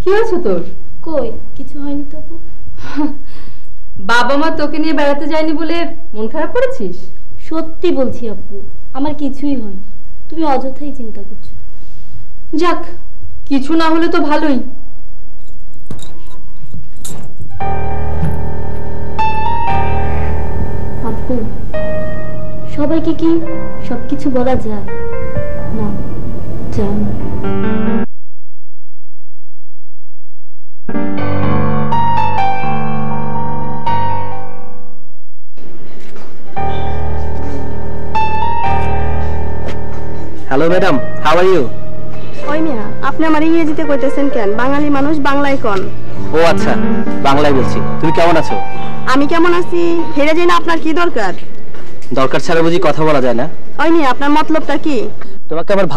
কি হয়েছে তোর? কই কিছু হয়নি তো আপু। বাবা মা তোকে নিয়ে বেড়াতে যায়নি বলে মন খারাপ করেছিস? সত্যি বলছি আপু, আমার কিছুই হয়নি, তুমি অযথাই চিন্তা করছো। যাক, কিছু না হলে তো ভালোই। আপু, সবাইকে কি সবকিছু বলা যায়? না, যায় না। Hello madam, how are you? ওই মিয়া, আপনি আমার ইংরেজিতে কইতেছেন কেন? বাঙালি মানুষ বাংলায় কোন। ও আচ্ছা, বাংলায় বলছি। তুমি কেমন আছো? আমি কেমন আছি হেরে যাই না, আপনার কি দরকার? দরকার ছাড়া বুঝি কথা বলা যায় না? ওই মিয়া, আপনার মতলবটা কি? তোমাকে আমার ভালো